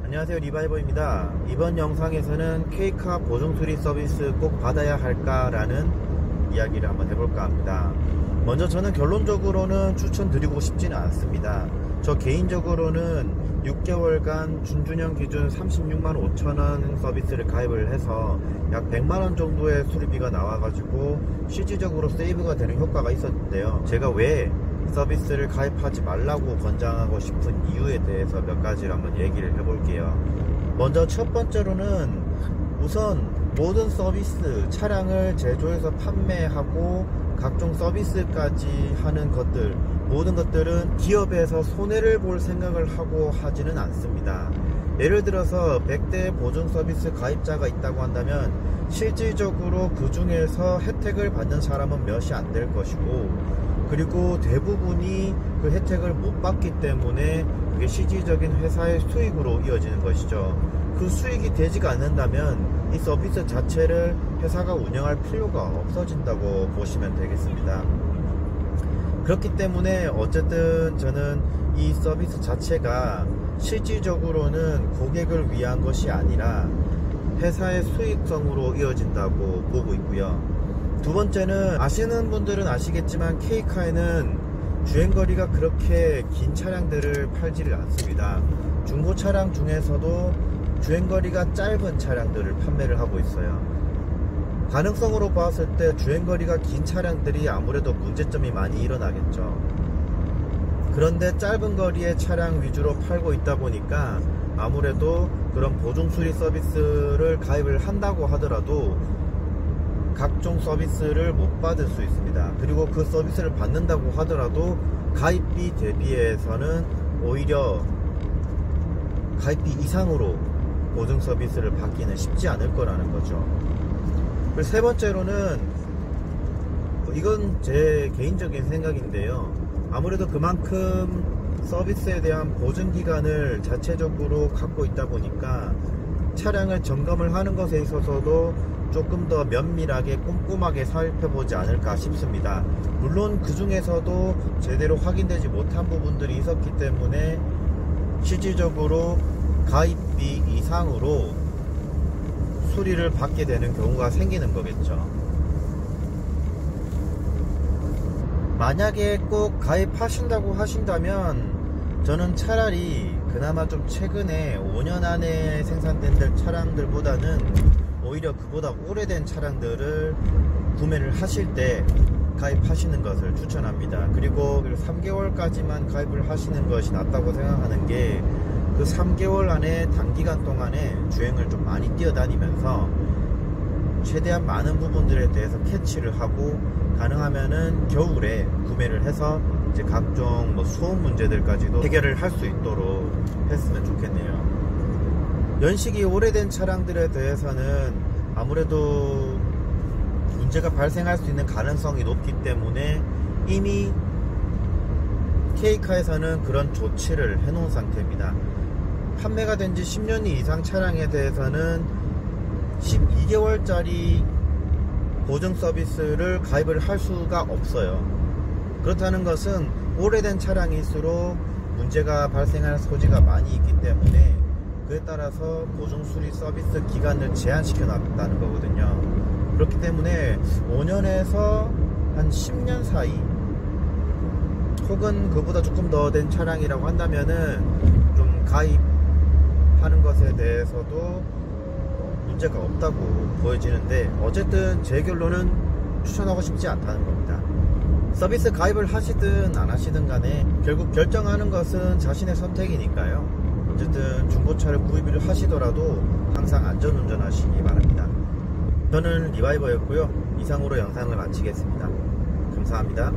안녕하세요, 리바이버입니다. 이번 영상에서는 K카 보증수리 서비스 꼭 받아야 할까 라는 이야기를 한번 해볼까 합니다. 먼저 저는 결론적으로는 추천드리고 싶지는 않습니다. 저 개인적으로는 6개월간 준준형 기준 36만 5천원 서비스를 가입을 해서 약 100만원 정도의 수리비가 나와가지고 실질적으로 세이브가 되는 효과가 있었는데요. 제가 왜 서비스를 가입하지 말라고 권장하고 싶은 이유에 대해서 몇 가지를 한번 얘기를 해볼게요. 먼저 첫 번째로는 우선 모든 서비스, 차량을 제조해서 판매하고 각종 서비스까지 하는 것들, 모든 것들은 기업에서 손해를 볼 생각을 하고 하지는 않습니다. 예를 들어서 100대 보증 서비스 가입자가 있다고 한다면 실질적으로 그 중에서 혜택을 받는 사람은 몇이 안 될 것이고, 그리고 대부분이 그 혜택을 못 받기 때문에 그게 실질적인 회사의 수익으로 이어지는 것이죠. 그 수익이 되지가 않는다면 이 서비스 자체를 회사가 운영할 필요가 없어진다고 보시면 되겠습니다. 그렇기 때문에 어쨌든 저는 이 서비스 자체가 실질적으로는 고객을 위한 것이 아니라 회사의 수익성으로 이어진다고 보고 있고요. 두 번째는 아시는 분들은 아시겠지만 K카에는 주행거리가 그렇게 긴 차량들을 팔지를 않습니다. 중고 차량 중에서도 주행거리가 짧은 차량들을 판매를 하고 있어요. 가능성으로 봤을 때 주행거리가 긴 차량들이 아무래도 문제점이 많이 일어나겠죠. 그런데 짧은 거리의 차량 위주로 팔고 있다 보니까 아무래도 그런 보증수리 서비스를 가입을 한다고 하더라도 각종 서비스를 못 받을 수 있습니다. 그리고 그 서비스를 받는다고 하더라도 가입비 대비해서는 오히려 가입비 이상으로 보증 서비스를 받기는 쉽지 않을 거라는 거죠. 그리고 세 번째로는, 이건 제 개인적인 생각인데요, 아무래도 그만큼 서비스에 대한 보증 기간을 자체적으로 갖고 있다 보니까 차량을 점검을 하는 것에 있어서도 조금 더 면밀하게 꼼꼼하게 살펴보지 않을까 싶습니다. 물론 그 중에서도 제대로 확인되지 못한 부분들이 있었기 때문에 실질적으로 가입비 이상으로 수리를 받게 되는 경우가 생기는 거겠죠. 만약에 꼭 가입하신다고 하신다면 저는 차라리 그나마 좀 최근에 5년 안에 생산된 차량들보다는 오히려 그보다 오래된 차량들을 구매를 하실 때 가입하시는 것을 추천합니다. 그리고 3개월까지만 가입을 하시는 것이 낫다고 생각하는 게, 그 3개월 안에 단기간 동안에 주행을 좀 많이 뛰어다니면서 최대한 많은 부분들에 대해서 캐치를 하고, 가능하면은 겨울에 구매를 해서 이제 각종 소음 문제들까지도 해결을 할 수 있도록 했으면 좋겠네요. 연식이 오래된 차량들에 대해서는 아무래도 문제가 발생할 수 있는 가능성이 높기 때문에 이미 K카에서는 그런 조치를 해놓은 상태입니다. 판매가 된 지 10년이 이상 차량에 대해서는 12개월짜리 보증 서비스를 가입을 할 수가 없어요. 그렇다는 것은 오래된 차량일수록 문제가 발생할 소지가 많이 있기 때문에 그에 따라서 보증수리 서비스 기간을 제한시켜 놨다는 거거든요. 그렇기 때문에 5년에서 한 10년 사이, 혹은 그보다 조금 더 된 차량이라고 한다면은 좀 가입하는 것에 대해서도 문제가 없다고 보여지는데, 어쨌든 제 결론은 추천하고 싶지 않다는 겁니다. 서비스 가입을 하시든 안 하시든 간에 결국 결정하는 것은 자신의 선택이니까요. 어쨌든 중고차를 구입을 하시더라도 항상 안전운전 하시기 바랍니다. 저는 리바이버였고요. 이상으로 영상을 마치겠습니다. 감사합니다.